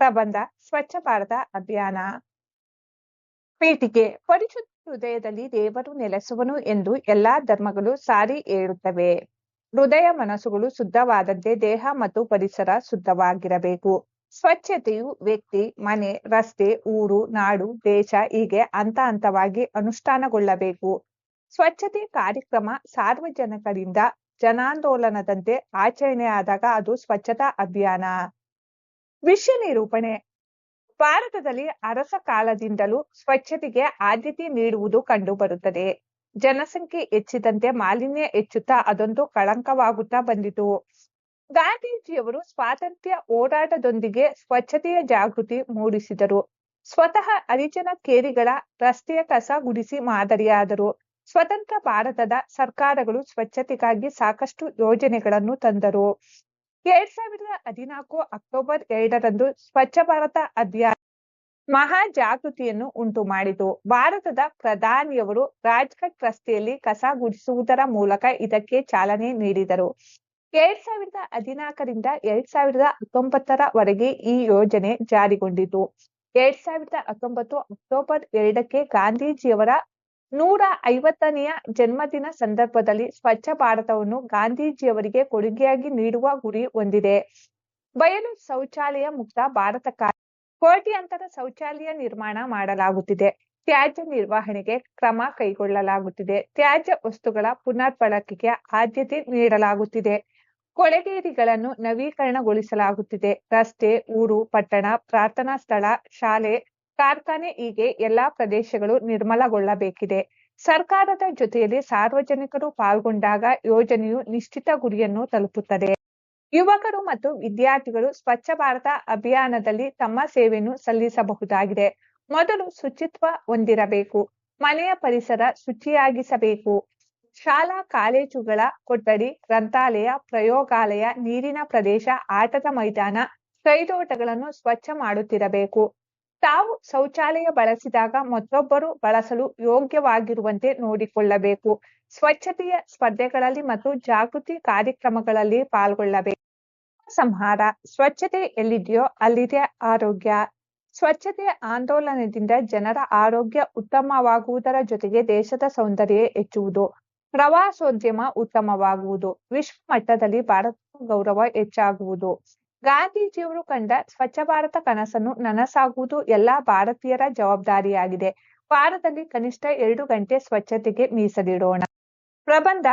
ಪ್ರಬಂಧ ಸ್ವಚ್ಛ ಭಾರತ ಅಭಿಯಾನ. ಪೀಠಿಕೆ. ಪರಿಶುದ್ಧ ಹೃದಯದಲ್ಲಿ ದೇವರು ನೆಲೆಸುವನು ಎಂದು ಎಲ್ಲಾ ಧರ್ಮಗಳು ಸಾರಿ ಹೇಳುತ್ತವೆ. ಹೃದಯ ಮನಸ್ಸುಗಳು ಶುದ್ಧವಾದಂತೆ ದೇಹ ಮತ್ತು ಪರಿಸರ ಶುದ್ಧವಾಗಿರಬೇಕು. ಸ್ವಚ್ಛತೆಯು ವ್ಯಕ್ತಿ, ಮನೆ, ರಸ್ತೆ, ಊರು, ನಾಡು, ದೇಶ ಹೀಗೆ ಹಂತ ಹಂತವಾಗಿ ಅನುಷ್ಠಾನಗೊಳ್ಳಬೇಕು. ಸ್ವಚ್ಛತೆ ಕಾರ್ಯಕ್ರಮ ಸಾರ್ವಜನಿಕರಿಂದ ಜನಾಂದೋಲನದಂತೆ ಆಚರಣೆಯಾದಾಗ ಅದು ಸ್ವಚ್ಛತಾ ಅಭಿಯಾನ. ವಿಷಯ ನಿರೂಪಣೆ. ಭಾರತದಲ್ಲಿ ಅರಸ ಕಾಲದಿಂದಲೂ ಸ್ವಚ್ಛತೆಗೆ ಆದ್ಯತೆ ನೀಡುವುದು ಕಂಡುಬರುತ್ತದೆ. ಜನಸಂಖ್ಯೆ ಹೆಚ್ಚಿದಂತೆ ಮಾಲಿನ್ಯ ಹೆಚ್ಚುತ್ತಾ ಅದೊಂದು ಕಳಂಕವಾಗುತ್ತಾ ಬಂದಿತು. ಗಾಂಧೀಜಿಯವರು ಸ್ವಾತಂತ್ರ್ಯ ಹೋರಾಟದೊಂದಿಗೆ ಸ್ವಚ್ಛತೆಯ ಜಾಗೃತಿ ಮೂಡಿಸಿದರು. ಸ್ವತಃ ಹರಿಜನ ಕೇರಿಗಳ ರಸ್ತೆಯ ಕಸ ಗುಡಿಸಿ ಮಾದರಿಯಾದರು. ಸ್ವತಂತ್ರ ಭಾರತದ ಸರ್ಕಾರಗಳು ಸ್ವಚ್ಛತೆಗಾಗಿ ಸಾಕಷ್ಟು ಯೋಜನೆಗಳನ್ನು ತಂದರು. 2014 ಅಕ್ಟೋಬರ್ 2ರಂದು ಸ್ವಚ್ಛ ಭಾರತ ಅಭಿಯಾನ ಮಹಾ ಜಾಗೃತಿಯನ್ನು ಉಂಟು ಮಾಡಿತು. ಭಾರತದ ಪ್ರಧಾನಿಯವರು ರಾಜ್ಘಾಟ್ ರಸ್ತೆಯಲ್ಲಿ ಕಸ ಗುಡಿಸುವುದರ ಮೂಲಕ ಇದಕ್ಕೆ ಚಾಲನೆ ನೀಡಿದರು. 2014ರಿಂದ 2019ರವರೆಗೆ ಈ ಯೋಜನೆ ಜಾರಿಗೊಂಡಿತು. 2019 ಅಕ್ಟೋಬರ್ 2ಕ್ಕೆ ಗಾಂಧೀಜಿಯವರ 150ನೆಯ ಜನ್ಮದಿನ ಸಂದರ್ಭದಲ್ಲಿ ಸ್ವಚ್ಛ ಭಾರತವನ್ನು ಗಾಂಧೀಜಿಯವರಿಗೆ ಕೊಡುಗೆಯಾಗಿ ನೀಡುವ ಗುರಿ ಹೊಂದಿದೆ. ಬಯಲು ಶೌಚಾಲಯ ಮುಕ್ತ ಭಾರತಕ್ಕಾಗಿ ಕೋಟ್ಯಾಂತರ ಶೌಚಾಲಯ ನಿರ್ಮಾಣ ಮಾಡಲಾಗುತ್ತಿದೆ. ತ್ಯಾಜ್ಯ ನಿರ್ವಹಣೆಗೆ ಕ್ರಮ ಕೈಗೊಳ್ಳಲಾಗುತ್ತಿದೆ. ತ್ಯಾಜ್ಯ ವಸ್ತುಗಳ ಪುನರ್ಬಳಕೆಗೆ ಆದ್ಯತೆ ನೀಡಲಾಗುತ್ತಿದೆ. ಕೊಳೆಗೇರಿಗಳನ್ನು ನವೀಕರಣಗೊಳಿಸಲಾಗುತ್ತಿದೆ. ರಸ್ತೆ, ಊರು, ಪಟ್ಟಣ, ಪ್ರಾರ್ಥನಾ ಸ್ಥಳ, ಶಾಲೆ, ಕಾರ್ಖಾನೆ ಹೀಗೆ ಎಲ್ಲಾ ಪ್ರದೇಶಗಳು ನಿರ್ಮಲಗೊಳ್ಳಬೇಕಿದೆ. ಸರ್ಕಾರದ ಜೊತೆಯಲ್ಲಿ ಸಾರ್ವಜನಿಕರು ಪಾಲ್ಗೊಂಡಾಗ ಯೋಜನೆಯು ನಿಶ್ಚಿತ ಗುರಿಯನ್ನು ತಲುಪುತ್ತದೆ. ಯುವಕರು ಮತ್ತು ವಿದ್ಯಾರ್ಥಿಗಳು ಸ್ವಚ್ಛ ಭಾರತ ಅಭಿಯಾನದಲ್ಲಿ ತಮ್ಮ ಸೇವೆಯನ್ನು ಸಲ್ಲಿಸಬಹುದಾಗಿದೆ. ಮೊದಲು ಶುಚಿತ್ವ ಹೊಂದಿರಬೇಕು. ಮನೆಯ ಪರಿಸರ ಶುಚಿಯಾಗಿಸಬೇಕು. ಶಾಲಾ ಕಾಲೇಜುಗಳ ಕೊಠಡಿ, ಗ್ರಂಥಾಲಯ, ಪ್ರಯೋಗಾಲಯ, ನೀರಿನ ಪ್ರದೇಶ, ಆಟದ ಮೈದಾನ, ಕೈದೋಟಗಳನ್ನು ಸ್ವಚ್ಛ ಮಾಡುತ್ತಿರಬೇಕು. ತಾವು ಶೌಚಾಲಯ ಬಳಸಿದಾಗ ಮತ್ತೊಬ್ಬರು ಬಳಸಲು ಯೋಗ್ಯವಾಗಿರುವಂತೆ ನೋಡಿಕೊಳ್ಳಬೇಕು. ಸ್ವಚ್ಛತೆಯ ಸ್ಪರ್ಧೆಗಳಲ್ಲಿ ಮತ್ತು ಜಾಗೃತಿ ಕಾರ್ಯಕ್ರಮಗಳಲ್ಲಿ ಪಾಲ್ಗೊಳ್ಳಬೇಕು. ಸಂಹಾರ. ಸ್ವಚ್ಛತೆ ಎಲ್ಲಿದೆಯೋ ಅಲ್ಲಿದೆ ಆರೋಗ್ಯ. ಸ್ವಚ್ಛತೆಯ ಆಂದೋಲನದಿಂದ ಜನರ ಆರೋಗ್ಯ ಉತ್ತಮವಾಗುವುದರ ಜೊತೆಗೆ ದೇಶದ ಸೌಂದರ್ಯ ಹೆಚ್ಚುವುದು, ಪ್ರವಾಸೋದ್ಯಮ ಉತ್ತಮವಾಗುವುದು, ವಿಶ್ವ ಮಟ್ಟದಲ್ಲಿ ಭಾರತದ ಗೌರವ ಹೆಚ್ಚಾಗುವುದು. ಗಾಂಧೀಜಿಯವರು ಕಂಡ ಸ್ವಚ್ಛ ಭಾರತ ಕನಸನ್ನು ನನಸಾಗುವುದು ಎಲ್ಲಾ ಭಾರತೀಯರ ಜವಾಬ್ದಾರಿಯಾಗಿದೆ. ವಾರದಲ್ಲಿ ಕನಿಷ್ಠ 2 ಗಂಟೆ ಸ್ವಚ್ಛತೆಗೆ ಮೀಸಲಿಡೋಣ. ಪ್ರಬಂಧ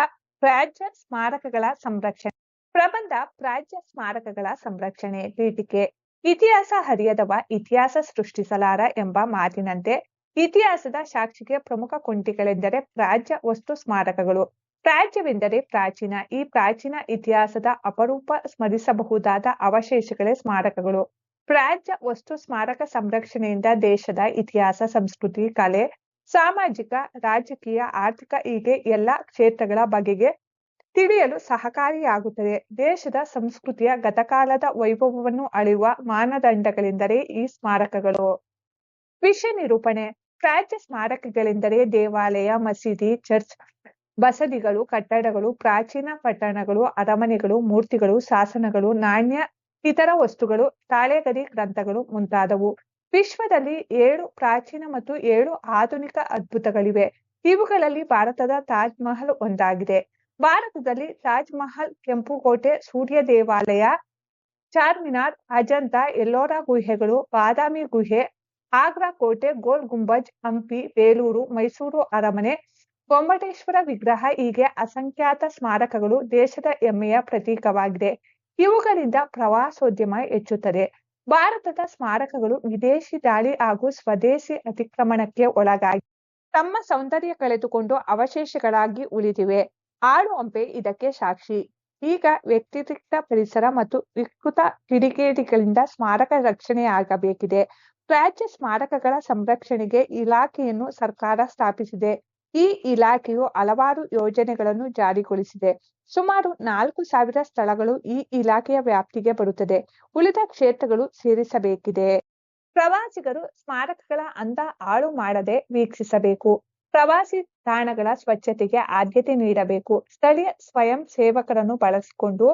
ಪ್ರಾಚ್ಯ ಸ್ಮಾರಕಗಳ ಸಂರಕ್ಷಣೆ. ಪ್ರಬಂಧ ಪ್ರಾಚ್ಯ ಸ್ಮಾರಕಗಳ ಸಂರಕ್ಷಣೆ. ಪೀಠಿಕೆ. ಇತಿಹಾಸ ಅರಿಯದವ ಇತಿಹಾಸ ಸೃಷ್ಟಿಸಲಾರ ಎಂಬ ಮಾತಿನಂತೆ ಇತಿಹಾಸದ ಸಾಕ್ಷಿಗೆ ಪ್ರಮುಖ ಕೊಂಡಿಗಳೆಂದರೆ ಪ್ರಾಚ್ಯ ವಸ್ತು ಸ್ಮಾರಕಗಳು. ಪ್ರಾಚ್ಯವೆಂದರೆ ಪ್ರಾಚೀನ. ಈ ಪ್ರಾಚೀನ ಇತಿಹಾಸದ ಅಪರೂಪ ಸ್ಮರಿಸಬಹುದಾದ ಅವಶೇಷಗಳೇ ಸ್ಮಾರಕಗಳು. ಪ್ರಾಚ್ಯ ವಸ್ತು ಸ್ಮಾರಕ ಸಂರಕ್ಷಣೆಯಿಂದ ದೇಶದ ಇತಿಹಾಸ, ಸಂಸ್ಕೃತಿ, ಕಲೆ, ಸಾಮಾಜಿಕ, ರಾಜಕೀಯ, ಆರ್ಥಿಕ ಹೀಗೆ ಎಲ್ಲ ಕ್ಷೇತ್ರಗಳ ಬಗೆಗೆ ತಿಳಿಯಲು ಸಹಕಾರಿಯಾಗುತ್ತದೆ. ದೇಶದ ಸಂಸ್ಕೃತಿಯ ಗತಕಾಲದ ವೈಭವವನ್ನು ಅಳೆಯುವ ಮಾನದಂಡಗಳೆಂದರೆ ಈ ಸ್ಮಾರಕಗಳು. ವಿಷಯ ನಿರೂಪಣೆ. ಪ್ರಾಚ್ಯ ಸ್ಮಾರಕಗಳೆಂದರೆ ದೇವಾಲಯ, ಮಸೀದಿ, ಚರ್ಚ್, ಬಸದಿಗಳು, ಕಟ್ಟಡಗಳು, ಪ್ರಾಚೀನ ಪಟ್ಟಣಗಳು, ಅರಮನೆಗಳು, ಮೂರ್ತಿಗಳು, ಶಾಸನಗಳು, ನಾಣ್ಯ, ಇತರ ವಸ್ತುಗಳು, ತಾಳೆಗರಿ ಗ್ರಂಥಗಳು ಮುಂತಾದವು. ವಿಶ್ವದಲ್ಲಿ 7 ಪ್ರಾಚೀನ ಮತ್ತು 7 ಆಧುನಿಕ ಅದ್ಭುತಗಳಿವೆ. ಇವುಗಳಲ್ಲಿ ಭಾರತದ ತಾಜ್ ಮಹಲ್ ಒಂದಾಗಿದೆ. ಭಾರತದಲ್ಲಿ ತಾಜ್ ಮಹಲ್, ಕೆಂಪುಕೋಟೆ, ಸೂರ್ಯ ದೇವಾಲಯ, ಚಾರ್ಮಿನಾರ್, ಅಜಂತ, ಎಲ್ಲೋರಾ ಗುಹೆಗಳು, ಬಾದಾಮಿ ಗುಹೆ, ಆಗ್ರಾ ಕೋಟೆ, ಗೋಲ್ ಗುಂಬಜ್, ಹಂಪಿ, ಬೇಲೂರು, ಮೈಸೂರು ಅರಮನೆ, ಗೊಮ್ಮಟೇಶ್ವರ ವಿಗ್ರಹ ಹೀಗೆ ಅಸಂಖ್ಯಾತ ಸ್ಮಾರಕಗಳು ದೇಶದ ಹೆಮ್ಮೆಯ ಪ್ರತೀಕವಾಗಿದೆ. ಇವುಗಳಿಂದ ಪ್ರವಾಸೋದ್ಯಮ ಹೆಚ್ಚುತ್ತದೆ. ಭಾರತದ ಸ್ಮಾರಕಗಳು ವಿದೇಶಿ ದಾಳಿ ಹಾಗೂ ಸ್ವದೇಶಿ ಅತಿಕ್ರಮಣಕ್ಕೆ ಒಳಗಾಗಿ ತಮ್ಮ ಸೌಂದರ್ಯ ಕಳೆದುಕೊಂಡು ಅವಶೇಷಗಳಾಗಿ ಉಳಿದಿವೆ. ಆಡು ಹಂಪೆ ಇದಕ್ಕೆ ಸಾಕ್ಷಿ. ಈಗ ವ್ಯತಿರಿಕ್ತ ಪರಿಸರ ಮತ್ತು ವಿಕೃತ ಕಿಡಿಗೇಡಿಗಳಿಂದ ಸ್ಮಾರಕ ರಕ್ಷಣೆಯಾಗಬೇಕಿದೆ. ಪ್ರಾಚ್ಯ ಸ್ಮಾರಕಗಳ ಸಂರಕ್ಷಣೆಗೆ ಇಲಾಖೆಯನ್ನು ಸರ್ಕಾರ ಸ್ಥಾಪಿಸಿದೆ. ಈ ಇಲಾಖೆಯು ಹಲವಾರು ಯೋಜನೆಗಳನ್ನು ಜಾರಿಗೊಳಿಸಿದೆ. ಸುಮಾರು 4,000 ಸ್ಥಳಗಳು ಈ ಇಲಾಖೆಯ ವ್ಯಾಪ್ತಿಗೆ ಬರುತ್ತದೆ. ಉಳಿದ ಕ್ಷೇತ್ರಗಳು ಸೇರಿಸಬೇಕಿದೆ. ಪ್ರವಾಸಿಗರು ಸ್ಮಾರಕಗಳ ಅಂದ ಹಾಳು ಮಾಡದೆ ವೀಕ್ಷಿಸಬೇಕು. ಪ್ರವಾಸಿ ತಾಣಗಳ ಸ್ವಚ್ಛತೆಗೆ ಆದ್ಯತೆ ನೀಡಬೇಕು. ಸ್ಥಳೀಯ ಸ್ವಯಂ ಸೇವಕರನ್ನು ಬಳಸಿಕೊಂಡು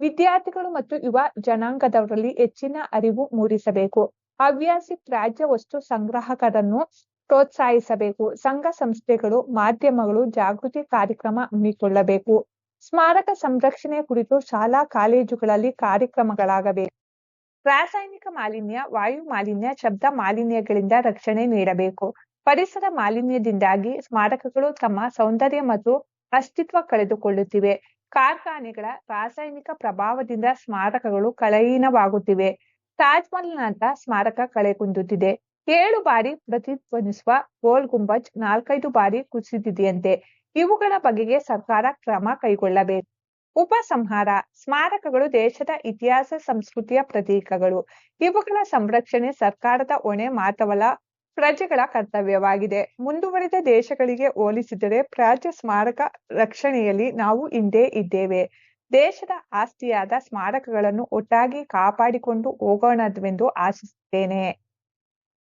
ವಿದ್ಯಾರ್ಥಿಗಳು ಮತ್ತು ಯುವ ಜನಾಂಗದವರಲ್ಲಿ ಹೆಚ್ಚಿನ ಅರಿವು ಮೂಡಿಸಬೇಕು. ಹವ್ಯಾಸಿ ತ್ಯಾಜ್ಯ ವಸ್ತು ಸಂಗ್ರಾಹಕರನ್ನು ಪ್ರೋತ್ಸಾಹಿಸಬೇಕು. ಸಂಘ ಸಂಸ್ಥೆಗಳು, ಮಾಧ್ಯಮಗಳು ಜಾಗೃತಿ ಕಾರ್ಯಕ್ರಮ ಹಮ್ಮಿಕೊಳ್ಳಬೇಕು. ಸ್ಮಾರಕ ಸಂರಕ್ಷಣೆ ಕುರಿತು ಶಾಲಾ ಕಾಲೇಜುಗಳಲ್ಲಿ ಕಾರ್ಯಕ್ರಮಗಳಾಗಬೇಕು. ರಾಸಾಯನಿಕ ಮಾಲಿನ್ಯ, ವಾಯು ಮಾಲಿನ್ಯ, ಶಬ್ದ ಮಾಲಿನ್ಯಗಳಿಂದ ರಕ್ಷಣೆ ನೀಡಬೇಕು. ಪರಿಸರ ಮಾಲಿನ್ಯದಿಂದಾಗಿ ಸ್ಮಾರಕಗಳು ತಮ್ಮ ಸೌಂದರ್ಯ ಮತ್ತು ಅಸ್ತಿತ್ವ ಕಳೆದುಕೊಳ್ಳುತ್ತಿವೆ. ಕಾರ್ಖಾನೆಗಳ ರಾಸಾಯನಿಕ ಪ್ರಭಾವದಿಂದ ಸ್ಮಾರಕಗಳು ಕಳಹೀನವಾಗುತ್ತಿವೆ. ತಾಜ್ ಮಹಲ್ನಂತ ಸ್ಮಾರಕ ಕಳೆಗುಂದುತ್ತಿದೆ. 7 ಬಾರಿ ಪ್ರತಿಧ್ವನಿಸುವ ಗೋಲ್ ಗುಂಬಜ್ 4-5 ಬಾರಿ ಕುಸಿದಿದೆಯಂತೆ. ಇವುಗಳ ಬಗೆಗೆ ಸರ್ಕಾರ ಕ್ರಮ ಕೈಗೊಳ್ಳಬೇಕು. ಉಪಸಂಹಾರ: ಸ್ಮಾರಕಗಳು ದೇಶದ ಇತಿಹಾಸ ಸಂಸ್ಕೃತಿಯ ಪ್ರತೀಕಗಳು. ಇವುಗಳ ಸಂರಕ್ಷಣೆ ಸರ್ಕಾರದ ಹೊಣೆ ಮಾತ್ರವಲ್ಲ, ಪ್ರಜೆಗಳ ಕರ್ತವ್ಯವಾಗಿದೆ. ಮುಂದುವರಿದ ದೇಶಗಳಿಗೆ ಹೋಲಿಸಿದರೆ ಪ್ರಾಚ್ಯ ಸ್ಮಾರಕ ರಕ್ಷಣೆಯಲ್ಲಿ ನಾವು ಹಿಂದೆ ಇದ್ದೇವೆ. ದೇಶದ ಆಸ್ತಿಯಾದ ಸ್ಮಾರಕಗಳನ್ನು ಒಟ್ಟಾಗಿ ಕಾಪಾಡಿಕೊಂಡು ಹೋಗೋಣವೆಂದು ಆಶಿಸುತ್ತೇನೆ.